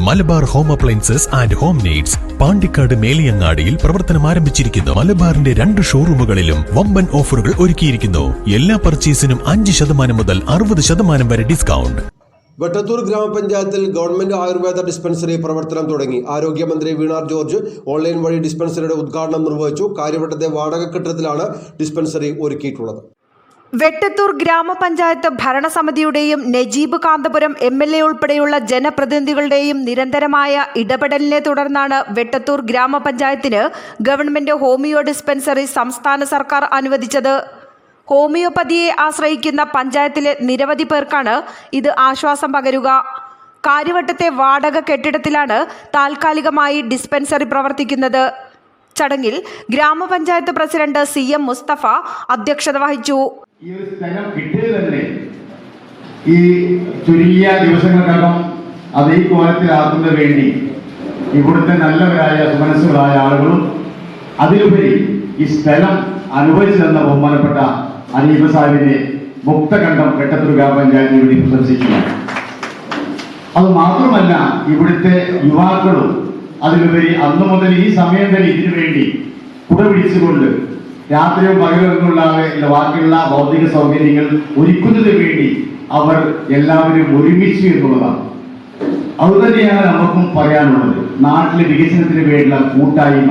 Malabar home appliances and home needs Pandikkad മേലിയങ്ങാടിയിൽ പ്രവർത്തനം ആരംഭിച്ചിരിക്കുന്നു. മലബാറിന്റെ 2 ഷോറൂമുകളിലും വമ്പൻ ഓഫറുകൾ ഒരുക്കിയിരിക്കുന്നു. എല്ലാ പർച്ചേസിനും 5% മുതൽ 60% വരെ ഡിസ്കൗണ്ട്. വെട്ടത്തൂർ ഗ്രാമപഞ്ചായത്തിൽ ഗവൺമെന്റ് ആയുർവേദ ഡിസ്പെൻസറി പ്രവർത്തനം തുടങ്ങി. ആരോഗ്യമന്ത്രി വീണ ജോർജ് ഓൺലൈൻ വഴി ഡിസ്പെൻസറിയുടെ ഉദ്ഘാടനം നിർവഹിച്ചു. കാര്യവട്ടത്തെ വാടക കെട്ടിടത്തിലാണ് ഡിസ്പെൻസറി ഒരുക്കിയിട്ടുള്ളത്. വെട്ടത്തൂർ ഗ്രാമപഞ്ചായത്ത് ഭരണസമിതിയുടെയും നജീബ് കാന്തപുരം MLA ഉൾപ്പെടെയുള്ള ജനപ്രതിനിധികളുടെയും നിരന്തരമായ ഇടപെടലിനെ തുടർന്നാണ് വെട്ടത്തൂർ ഗ്രാമപഞ്ചായത്തിന് ഗവൺമെന്റ് ഹോമിയോ ഡിസ്പെൻസറി സംസ്ഥാന സർക്കാർ അനുവദിച്ചത്. ഹോമിയോപ്പതിയെ ആശ്രയിക്കുന്ന പഞ്ചായത്തിലെ നിരവധി പേർക്കാണ് ഇത് ആശ്വാസം പകരുക. കാര്യവട്ടത്തെ വാടക കെട്ടിടത്തിലാണ് താൽക്കാലികമായി ഡിസ്പെൻസറി പ്രവർത്തിക്കുന്നത്. ചടങ്ങിൽ ഗ്രാമപഞ്ചായത്ത് പ്രസിഡന്റ് CM മുസ്തഫ അധ്യക്ഷത വഹിച്ചു. ഈ ഒരു സ്ഥലം കിട്ടിയത് തന്നെ ഈ ചുരുങ്ങിയ ദിവസങ്ങൾക്കകം അതേ കോലത്തിലാക്കുന്നതിന് വേണ്ടി ഇവിടുത്തെ നല്ലവരായ സുമനസ്സുകളായ ആളുകളും അതിലുപരി ഈ സ്ഥലം അനുഭവിച്ചു തന്ന ബഹുമാനപ്പെട്ട അനീഫ് സാഹിബിനെ മുക്തകണ്ഠം വെട്ടത്തൂർ ഗ്രാമപഞ്ചായത്തിന് വേണ്ടി പ്രശംസിക്കുക. അത് മാത്രമല്ല, ഇവിടുത്തെ യുവാക്കളും അതിലുപരി അന്നു മുതൽ ഈ സമയം തന്നെ ഇതിനു വേണ്ടി കുട പിടിച്ചുകൊണ്ട് രാത്രിയോ പകലോ എന്നുള്ളാതെ ബാക്കിയുള്ള ഭൗതിക സൗകര്യങ്ങൾ ഒരുക്കുന്നതിന് വേണ്ടി അവർ എല്ലാവരും ഒരുമിച്ചു എന്നുള്ളതാണ്. അതുതന്നെയാണ് നമുക്കും പറയാനുള്ളത്. നാട്ടിലെ വികസനത്തിന് വേണ്ടിയുള്ള കൂട്ടായ്മ,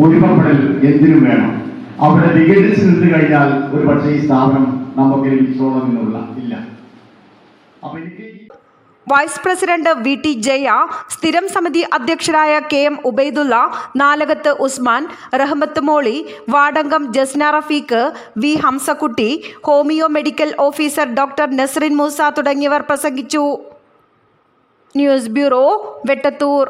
ഒരുമപ്പെടൽ എന്തിനും വേണം. അവിടെ വികസിച്ച് നിന്ന് കഴിഞ്ഞാൽ ഒരു പക്ഷേ ഈ സ്ഥാപനം നമുക്ക് ലഭിച്ചോളമെന്നുള്ള ഇല്ല. അപ്പൊ എനിക്ക് വൈസ് പ്രസിഡന്റ് VT ജയ, സ്ഥിരം സമിതി അധ്യക്ഷരായ KM ഉബൈദുള്ള, നാലകത്ത് ഉസ്മാൻ, റഹ്മത്ത് മോളി, വാർഡംഗം Jasna Rafeeq, V Hamsakutty, homoeo medical officer doctor Nasrin Moosa തുടങ്ങിയവർ പ്രസംഗിച്ചു. News bureau, Vettathur.